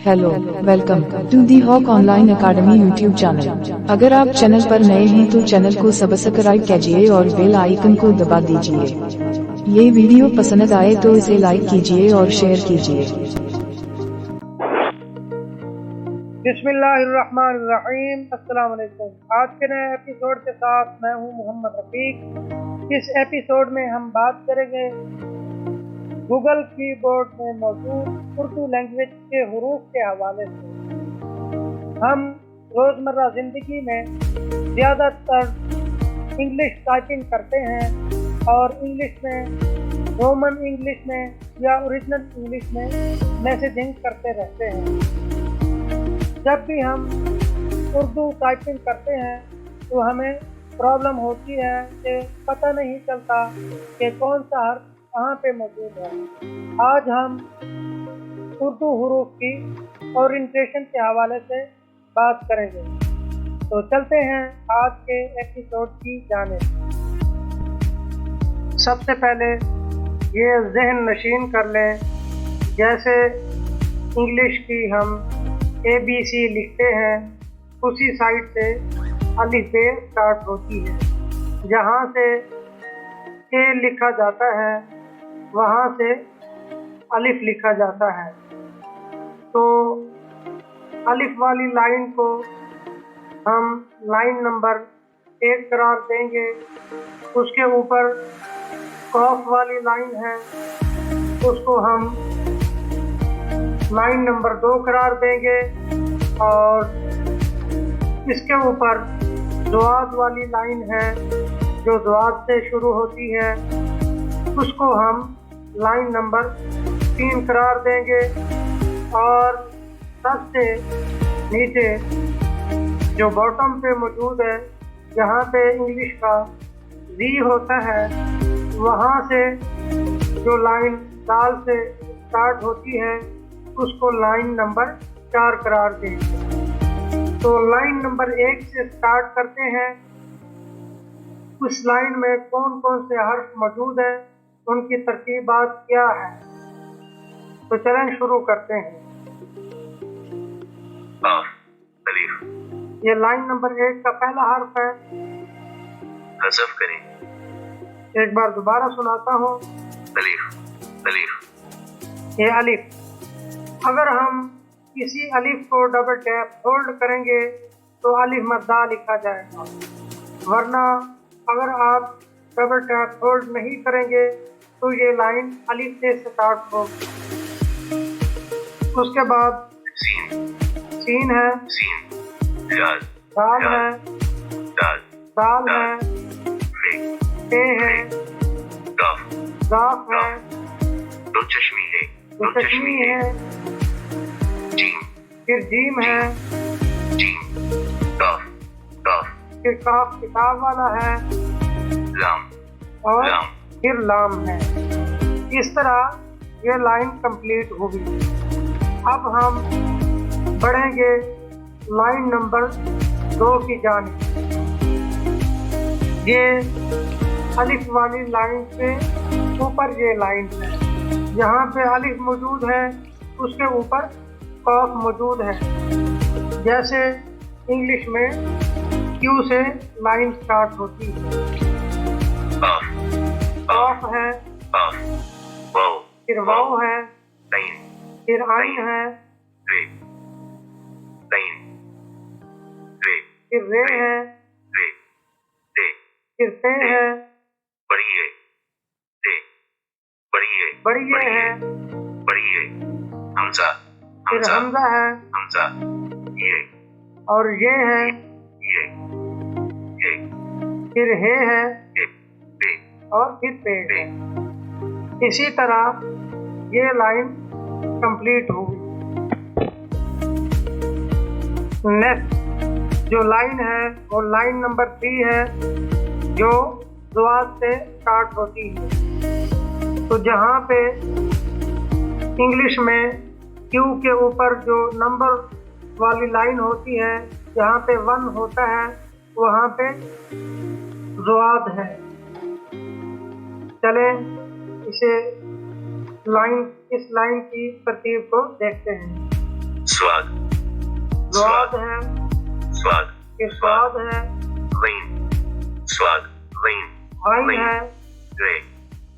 Hello, welcome to the Hawk online academy YouTube channel. अगर आप channel पर नए हैं तो चैनल को सब्सक्राइब कीजिए और बेल आइकन को दबा दीजिए। ये वीडियो पसंद आए तो इसे लाइक कीजिए और शेयर कीजिए। बिस्मिल्लाहिर्रहमानिर्रहीम। अस्सलाम वालेकुम। आज के नए एपिसोड के साथ मैं हूं मोहम्मद रफीक। इस एपिसोड में हम बात करेंगे गूगल कीबोर्ड में मौजूद उर्दू लैंग्वेज के हुरूफ के हवाले से। हम रोज़मर्रा ज़िंदगी में ज़्यादातर इंग्लिश टाइपिंग करते हैं और इंग्लिश में, रोमन इंग्लिश में या ओरिजिनल इंग्लिश में मैसेजिंग करते रहते हैं। जब भी हम उर्दू टाइपिंग करते हैं तो हमें प्रॉब्लम होती है कि पता नहीं चलता कि कौन सा हर्फ कहाँ पे मौजूद है। आज हम उर्दू हुरूफ की ओरिएंटेशन के हवाले से बात करेंगे। तो चलते हैं आज के एपिसोड की जानिब। सबसे पहले ये ज़हन नशीन कर लें, जैसे इंग्लिश की हम ABC लिखते हैं, उसी साइड से अलिफ बे स्टार्ट होती है। जहाँ से ए लिखा जाता है वहाँ से अलिफ लिखा जाता है। तो अलिफ वाली लाइन को हम लाइन नंबर 1 करार देंगे। उसके ऊपर कॉफ वाली लाइन है, उसको हम लाइन नंबर 2 करार देंगे। और इसके ऊपर दुआत वाली लाइन है जो दुआत से शुरू होती है, उसको हम लाइन नंबर 3 करार देंगे। और सबसे नीचे जो बॉटम पे मौजूद है, जहाँ पे इंग्लिश का जी होता है, वहाँ से जो लाइन दाल से स्टार्ट होती है उसको लाइन नंबर 4 करार देंगे। तो लाइन नंबर 1 से स्टार्ट करते हैं। उस लाइन में कौन कौन से हर्फ मौजूद हैं, उनकी तरतीबात क्या है। तो चलें शुरू करते हैं। अलिफ। ये लाइन नंबर 1 का पहला हर्फ है। हज़फ करें। एक बार दोबारा सुनाता हूँ। अलिफ अलिफ। ये अलिफ। अगर हम किसी अलिफ को डबल टैप होल्ड करेंगे तो अलिफ मद्दा लिखा जाएगा, वरना अगर आप डबल टैप होल्ड नहीं करेंगे तो ये लाइन अलिफ से स्टार्ट होगी। उसके बाद सीन है, दाल है, दाल है, पे है, गाफ है, दो चश्मी है, फिर जीम है, फिर काफ किताब वाला है, और फिर लाम है। इस तरह ये लाइन कंप्लीट होगी। अब हम बढ़ेंगे लाइन नंबर 2 की जानिब। ये अलिफ वाली लाइन से ऊपर ये लाइन है, यहाँ पे अलिफ मौजूद है, उसके ऊपर कॉफ मौजूद है। जैसे इंग्लिश में क्यू से लाइन स्टार्ट होती है। कॉफ है, फिर वाव है, फिर आइन है, फिर रे है, फिर ते है, बड़ी है, फिर हमजा है, और ये है, फिर हे है, और फिर पे है। इसी तरह ये लाइन कंप्लीट होगी। नेक्स्ट जो लाइन है वो लाइन नंबर 3 है, जो दुआत से स्टार्ट होती है। तो जहाँ पे इंग्लिश में क्यू के ऊपर जो नंबर वाली लाइन होती है, जहाँ पे 1 होता है, वहाँ पे दुआत है। चलें इस लाइन की तरतीब को देखते हैं। स्वाद स्वाद है, स्वाद फिर स्वाद है, वाइन स्वाद वाइन वाइन है, रे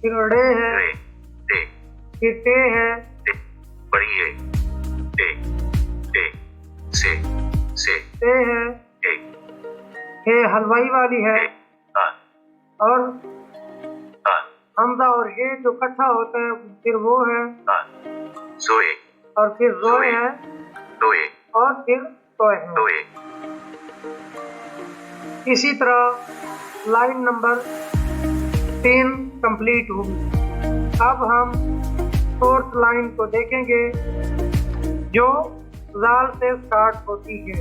फिर रे है, रे टे फिर टे है, टे पढ़िए टे टे से टे है, टे हे हलवाई वाली है, आ और आ हमजा और ये जो इकट्ठा होता है फिर वो है, आ सोए और फिर रोए है, दोए और फिर तोए है। दोए इसी तरह लाइन नंबर 3 कंप्लीट होगी। अब हम फोर्थ लाइन को देखेंगे जो जाल से स्टार्ट होती है।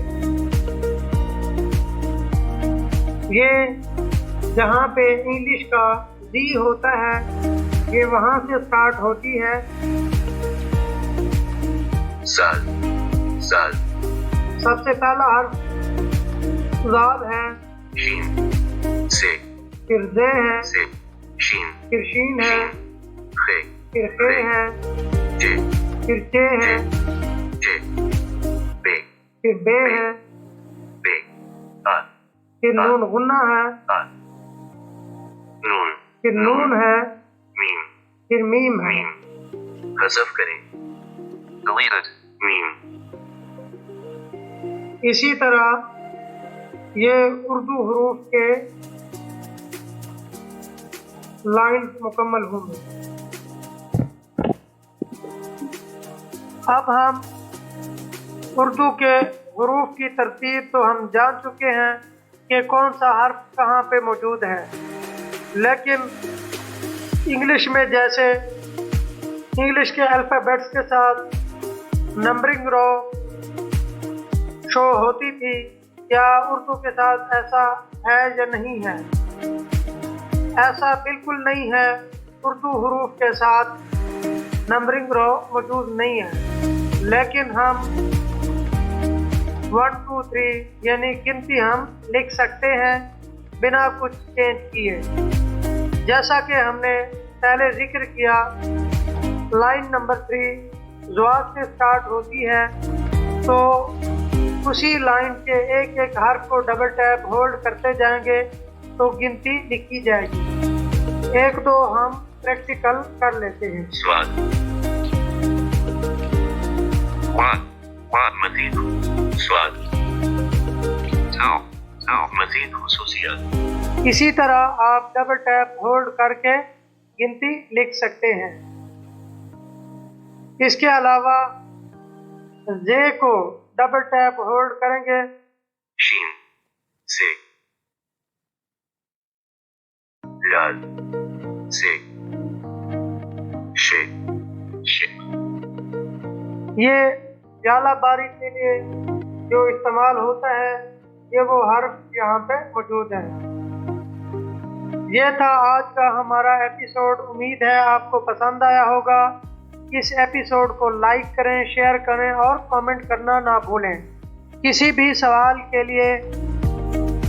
ये जहाँ पे इंग्लिश का जी होता है ये वहाँ से स्टार्ट होती है। साल साल सबसे पहला हर्फ जाल है, शीन से फिर जे है, से शीन फिर शीन है, खे फिर खे है, जे फिर चे है, जे बे फिर बे है, बे आ फिर नून गुन्ना है, आ नून फिर नून है, मीम फिर मीम है। मीम हज़फ करें deleted मीम इसी तरह ये उर्दू हरूफ के लाइन मुकम्मल होंगे। अब हम उर्दू के हरूफ की तरतीब तो हम जान चुके हैं कि कौन सा हर्फ कहाँ पे मौजूद है, लेकिन इंग्लिश में जैसे इंग्लिश के अल्फ़ाबेट्स के साथ नंबरिंग रो शो होती थी, क्या उर्दू के साथ ऐसा है या नहीं है? ऐसा बिल्कुल नहीं है। उर्दू हरूफ के साथ नंबरिंग रो मौजूद नहीं है, लेकिन हम 1 2 3 यानी गिनती हम लिख सकते हैं बिना कुछ चेंज किए। जैसा कि हमने पहले जिक्र किया, लाइन नंबर 3 ज़्वाद से स्टार्ट होती है, तो उसी लाइन के एक एक हर्फ को डबल टैप होल्ड करते जाएंगे तो गिनती लिखी जाएगी। एक दो हम प्रैक्टिकल कर लेते हैं। स्वाद वाद मज़ीद स्वाद तो मज़ीद खुसूसियत। इसी तरह आप डबल टैप होल्ड करके गिनती लिख सकते हैं। इसके अलावा जे को डबल टैप होल्ड करेंगे, शीन से लाल से शे शे ये जाला बारी के लिए जो इस्तेमाल होता है ये वो हर्फ यहाँ पे मौजूद है। ये था आज का हमारा एपिसोड। उम्मीद है आपको पसंद आया होगा। इस एपिसोड को लाइक करें, शेयर करें और कमेंट करना ना भूलें। किसी भी सवाल के लिए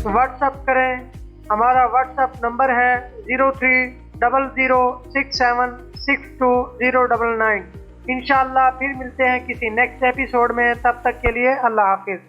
व्हाट्सएप करें। हमारा व्हाट्सएप नंबर है 0300676209। इंशाअल्लाह फिर मिलते हैं किसी नेक्स्ट एपिसोड में। तब तक के लिए अल्लाह हाफिज़।